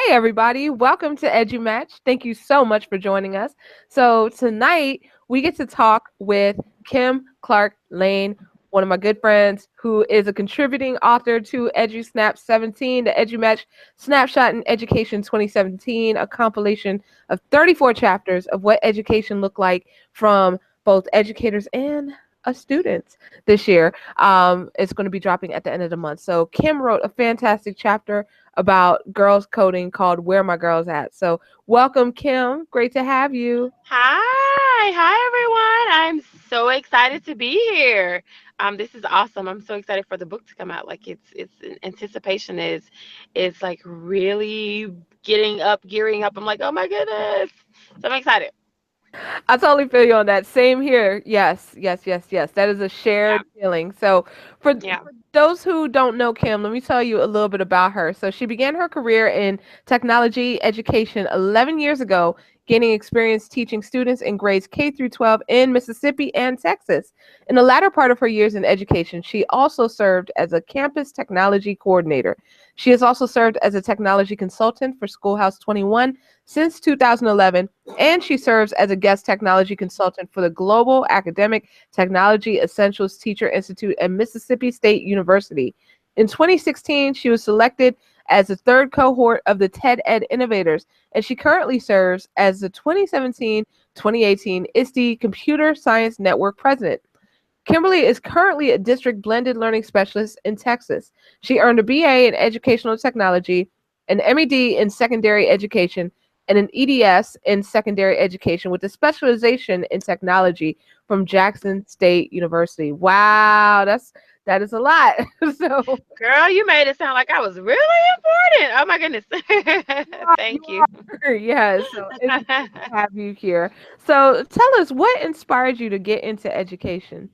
Hi, everybody. Welcome to EduMatch. Thank you so much for joining us. So, tonight we get to talk with Kim Clark Lane, one of my good friends who is a contributing author to EduSnap 17, the EduMatch Snapshot in Education 2017, a compilation of 34 chapters of what education looked like from both educators and students this year. It's going to be dropping at the end of the month. So, Kim wrote a fantastic chapter about girls coding called Where My Girls At. So welcome, Kim. Great to have you. Hi everyone. I'm so excited to be here. This is awesome. I'm so excited for the book to come out. Like it's anticipation is like really gearing up. I'm like, oh my goodness. So I'm excited. I totally feel you on that. Same here. Yes, yes, yes, yes. That is a Yeah, shared feeling. So, yeah. for those who don't know Kim, let me tell you a little bit about her. So, she began her career in technology education 11 years ago, gaining experience teaching students in grades K through 12 in Mississippi and Texas. In the latter part of her years in education, she also served as a campus technology coordinator. She has also served as a technology consultant for Schoolhouse 21 since 2011, and she serves as a guest technology consultant for the Global Academic Technology Essentials Teacher Institute at Mississippi State University. In 2016, she was selected as the third cohort of the TED Ed Innovators, and she currently serves as the 2017-2018 ISTE Computer Science Network president. Kimberly is currently a district blended learning specialist in Texas. She earned a BA in educational technology, an MED in secondary education, and an EDS in secondary education with a specialization in technology from Jackson State University. Wow, that is a lot. So Girl, you made it sound like I was really important. Oh my goodness. Thank you. you are, yes. So it's great to have you here. So tell us what inspired you to get into education.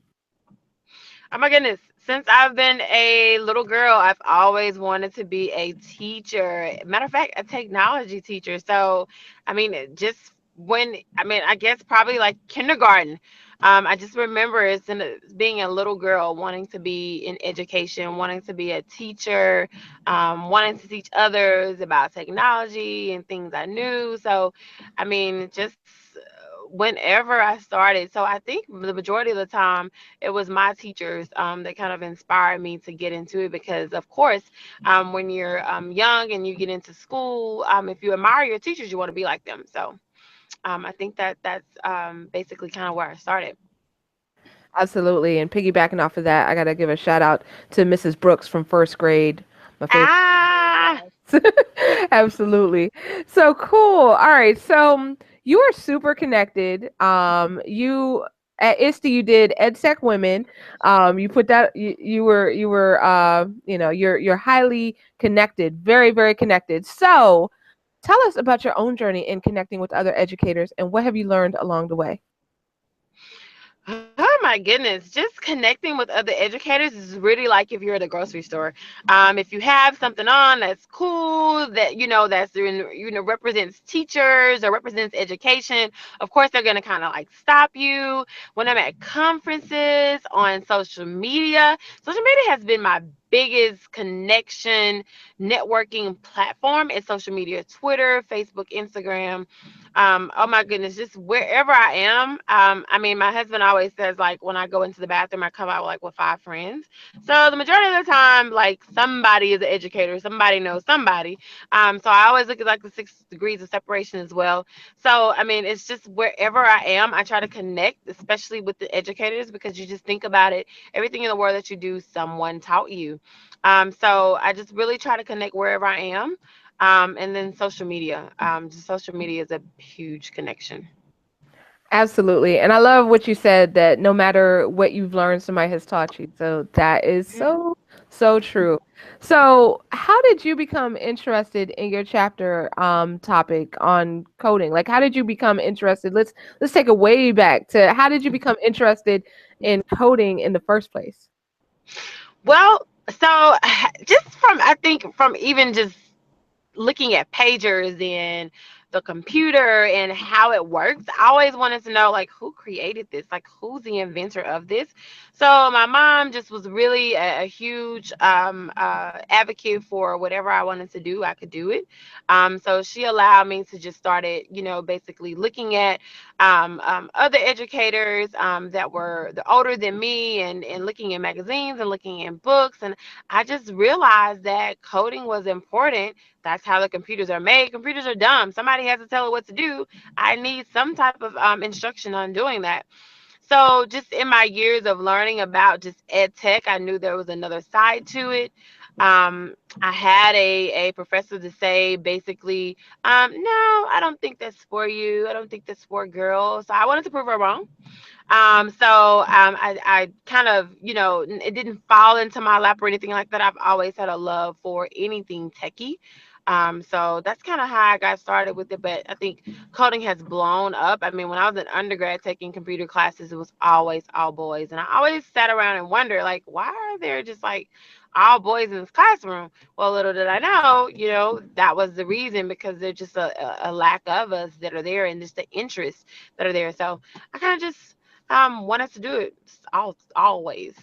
Oh my goodness. Since I've been a little girl, I've always wanted to be a teacher. Matter of fact, a technology teacher. So, I mean, I guess probably like kindergarten. I just remember being a little girl wanting to be in education, wanting to be a teacher, wanting to teach others about technology and things I knew. So, I mean, just whenever I started. So I think the majority of the time it was my teachers that kind of inspired me to get into it because, of course, when you're young and you get into school, if you admire your teachers, you want to be like them. So I think that's basically kind of where I started. Absolutely. And piggybacking off of that, I got to give a shout out to Mrs. Brooks from first grade, my favorite. Ah, Yes. Absolutely. So cool. All right. So you are super connected. You at ISTA you did EdSec Women. You put that you were you're highly connected, very very connected. So tell us about your own journey in connecting with other educators and what have you learned along the way? oh my goodness, just connecting with other educators is really like if you're at a grocery store. If you have something on that's cool, that represents teachers or represents education, of course they're gonna kind of like stop you. When I'm at conferences, on social media has been my biggest connection networking platform is social media, Twitter, Facebook, Instagram. Oh my goodness, just wherever I am. I mean, my husband always says like when I go into the bathroom, I come out like with five friends. So the majority of the time, like somebody is an educator, somebody knows somebody. So I always look at like the 6 degrees of separation as well. So I mean, it's just wherever I am, I try to connect, especially with the educators, because you just think about it, everything in the world that you do, someone taught you. So I just really try to connect wherever I am. And then social media. Just social media is a huge connection. Absolutely. And I love what you said that no matter what you've learned, somebody has taught you. So that is Mhm. so true. So how did you become interested in your chapter topic on coding? Like how did you become interested? Let's take it way back to how did you become interested in coding in the first place? Well, so just from I think from even just looking at pagers and the computer and how it works. I always wanted to know, like, who created this, like who's the inventor of this. So my mom just was really a huge advocate for whatever I wanted to do, I could do it. So she allowed me to just start it, basically looking at other educators that were older than me, and looking in magazines and looking in books. And I just realized that coding was important. That's how the computers are made. Computers are dumb. Somebody has to tell it what to do. I need some type of instruction on doing that. So just in my years of learning about just ed tech, I knew there was another side to it. I had a professor to say basically, no, I don't think that's for you. I don't think that's for girls. So I wanted to prove her wrong. I kind of, it didn't fall into my lap or anything like that. I've always had a love for anything techie. So that's kind of how I got started with it. But I think coding has blown up. I mean, when I was an undergrad taking computer classes, it was always all boys. And I always sat around and wondered, like, why are there just like all boys in this classroom? Well, little did I know, that was the reason, because there's just a lack of us that are there, and just the interests that are there. So I kind of just want us to do it always.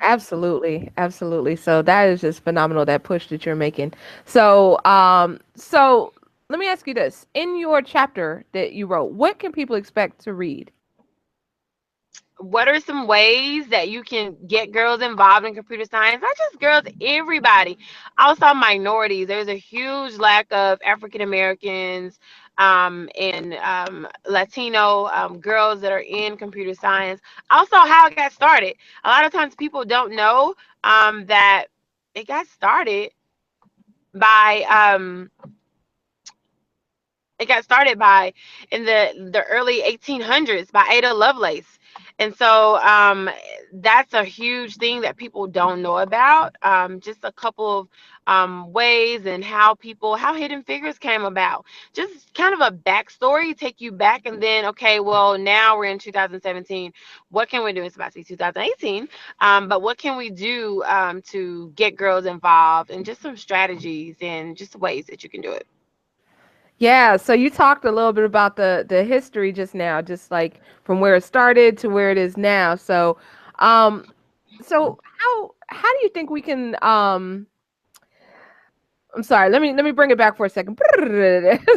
Absolutely, absolutely. So that is just phenomenal, that push that you're making. So let me ask you this. In your chapter that you wrote, what can people expect to read? What are some ways that you can get girls involved in computer science? Not just girls, everybody. Also minorities. There's a huge lack of African Americans and Latino girls that are in computer science. Also, how it got started. A lot of times people don't know that it got started by in the early 1800s by Ada Lovelace. And so that's a huge thing that people don't know about. Just a couple of ways, and how Hidden Figures came about. Just kind of a backstory, take you back, and then, okay, well, now we're in 2017. What can we do? It's about to be 2018. But what can we do to get girls involved, and just some strategies and just ways that you can do it. Yeah, so you talked a little bit about the history just now, just like from where it started to where it is now. Um, so how do you think we can I'm sorry, let me bring it back for a second.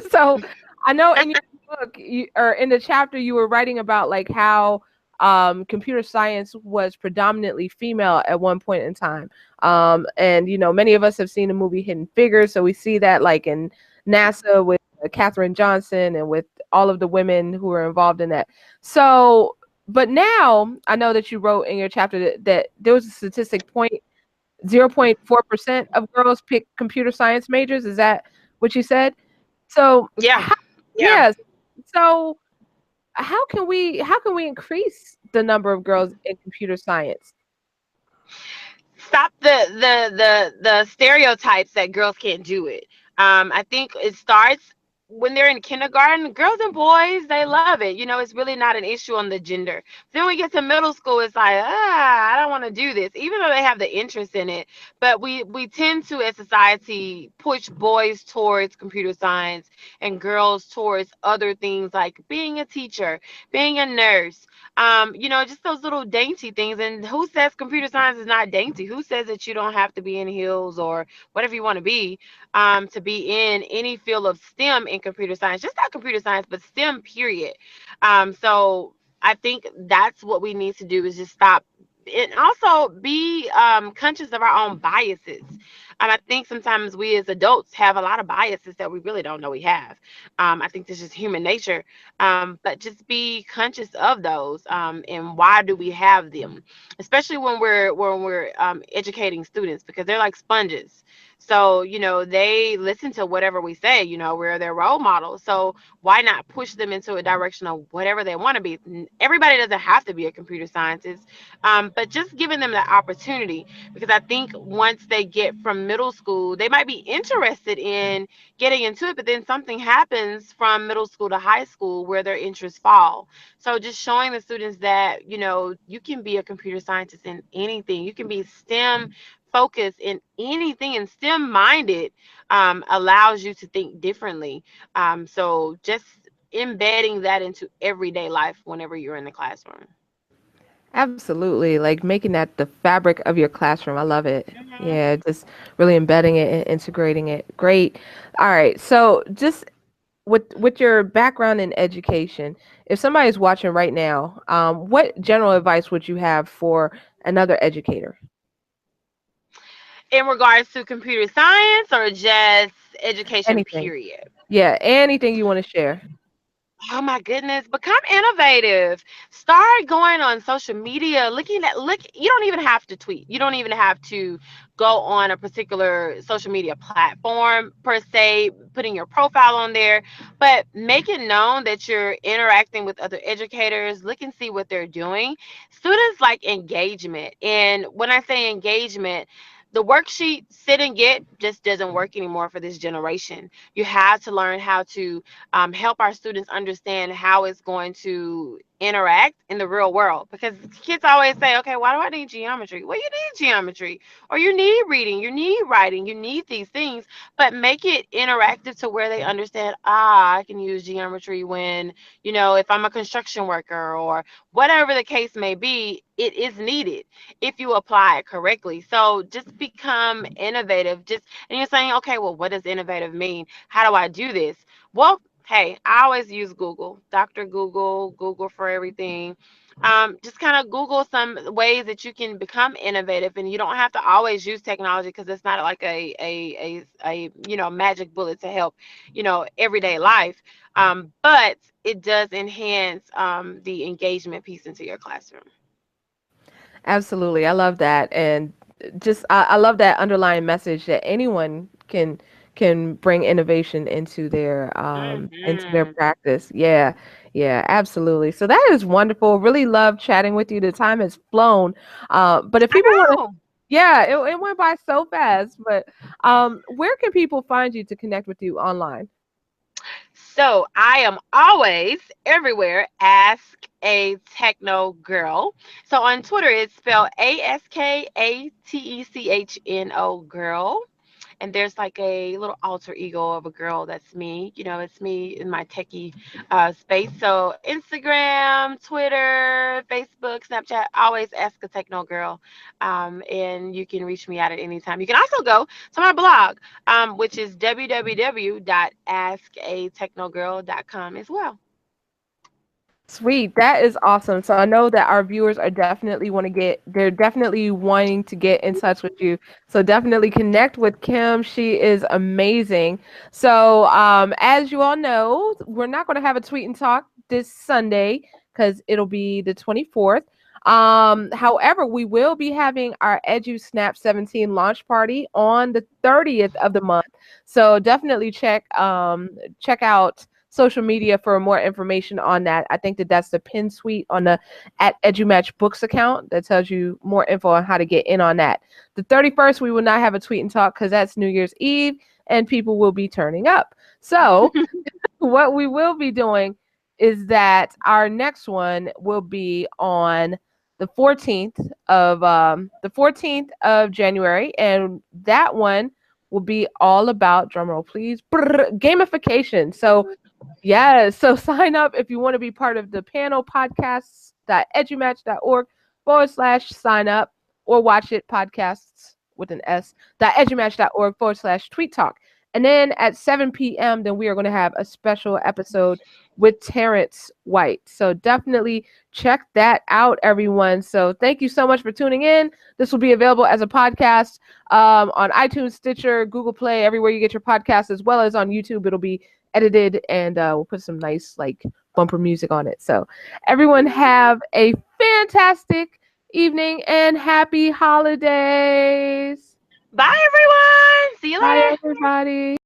So I know in your book or in the chapter you were writing about like how computer science was predominantly female at one point in time. And many of us have seen the movie Hidden Figures, so we see that like in NASA with Katherine Johnson and with all of the women who are involved in that. So, but now I know that you wrote in your chapter that there was a statistic 0.4% of girls pick computer science majors. Is that what you said? So Yeah. how, Yeah. yes. So how can we increase the number of girls in computer science? Stop the stereotypes that girls can't do it. I think it starts when they're in kindergarten. Girls and boys, they love it. It's really not an issue on the gender. Then we get to middle school, it's like, I don't want to do this, even though they have the interest in it. But we tend to, as society, push boys towards computer science and girls towards other things like being a teacher, being a nurse, just those little dainty things. And who says computer science is not dainty? Who says that you don't have to be in heels or whatever you want to be in any field of STEM in computer science? Just not computer science, but STEM, period. So I think that's what we need to do, is just stop and also be conscious of our own biases. I think sometimes we as adults have a lot of biases that we really don't know we have. I think this is human nature, but just be conscious of those, and why do we have them, especially when we're educating students, because they're like sponges. So they listen to whatever we say. We're their role models. So why not push them into a direction of whatever they want to be? Everybody doesn't have to be a computer scientist, but just giving them the opportunity, because I think once they get from middle school, they might be interested in getting into it, but then something happens from middle school to high school where their interests fall. So just showing the students that you can be a computer scientist in anything. You can be STEM focus in anything and STEM minded allows you to think differently. So just embedding that into everyday life whenever you're in the classroom. Absolutely. Like making that the fabric of your classroom. I love it. Hmm. Yeah, just really embedding it and integrating it. Great. All right. So just with your background in education, if somebody is watching right now, what general advice would you have for another educator? In regards to computer science or just education, Anything. period? Yeah, anything you want to share. Oh my goodness, become innovative. Start going on social media, looking at look you don't even have to tweet. You don't even have to go on a particular social media platform per se, putting your profile on there, but make it known that you're interacting with other educators. Look and see what they're doing. Students like engagement. And when I say engagement, the worksheet sit and get just doesn't work anymore for this generation. You have to learn how to help our students understand how it's going to interact in the real world, because kids always say, okay, why do I need geometry? Well, you need geometry, or you need reading, you need writing, you need these things, but make it interactive to where they understand, I can use geometry when, if I'm a construction worker or whatever the case may be, it is needed if you apply it correctly. So just become innovative. And you're saying, okay, well, what does innovative mean? How do I do this? Well, hey, I always use Google, Dr. Google, Google for everything. Just kind of Google some ways that you can become innovative, and you don't have to always use technology, because it's not like a magic bullet to help everyday life. But it does enhance the engagement piece into your classroom. Absolutely. I love that. And just I love that underlying message that anyone can bring innovation into their Hmm. practice. Yeah. Yeah, absolutely. So that is wonderful. Really love chatting with you. The time has flown. But if I people want to, know. yeah, it went by so fast. But where can people find you to connect with you online? So I am always everywhere. Ask a techno girl. So on Twitter, it's spelled ASKATECHNO girl. And there's like a little alter ego of a girl that's me. It's me in my techie space. So Instagram, Twitter, Facebook, Snapchat, always ask a techno girl. And you can reach me out at any time. You can also go to my blog, which is www.askatechnogirl.com as well. Sweet. That is awesome. So I know that our viewers are definitely they're definitely wanting to get in touch with you. So definitely connect with Kim. She is amazing. So as you all know, we're not going to have a tweet and talk this Sunday because it'll be the 24th. However, we will be having our Edu Snap 17 launch party on the 30th of the month. So definitely check out social media for more information on that. I think that that's the pin suite on the at EduMatch Books account that tells you more info on how to get in on that. The 31st, we will not have a tweet and talk because that's New Year's Eve and people will be turning up. So what we will be doing is that our next one will be on the 14th of January, and that one will be all about drumroll please gamification. So yes. So sign up if you want to be part of the panel podcasts.edumatch.org/sign up or watch it podcasts with an s.edumatch.org/tweet talk. And then at 7 p.m., then we are going to have a special episode with Terrence White. So definitely check that out, everyone. So thank you so much for tuning in. This will be available as a podcast on iTunes, Stitcher, Google Play, everywhere you get your podcasts, as well as on YouTube. It'll be edited and we'll put some nice like bumper music on it. So everyone have a fantastic evening and happy holidays. Bye, everyone. See you Bye later. everybody.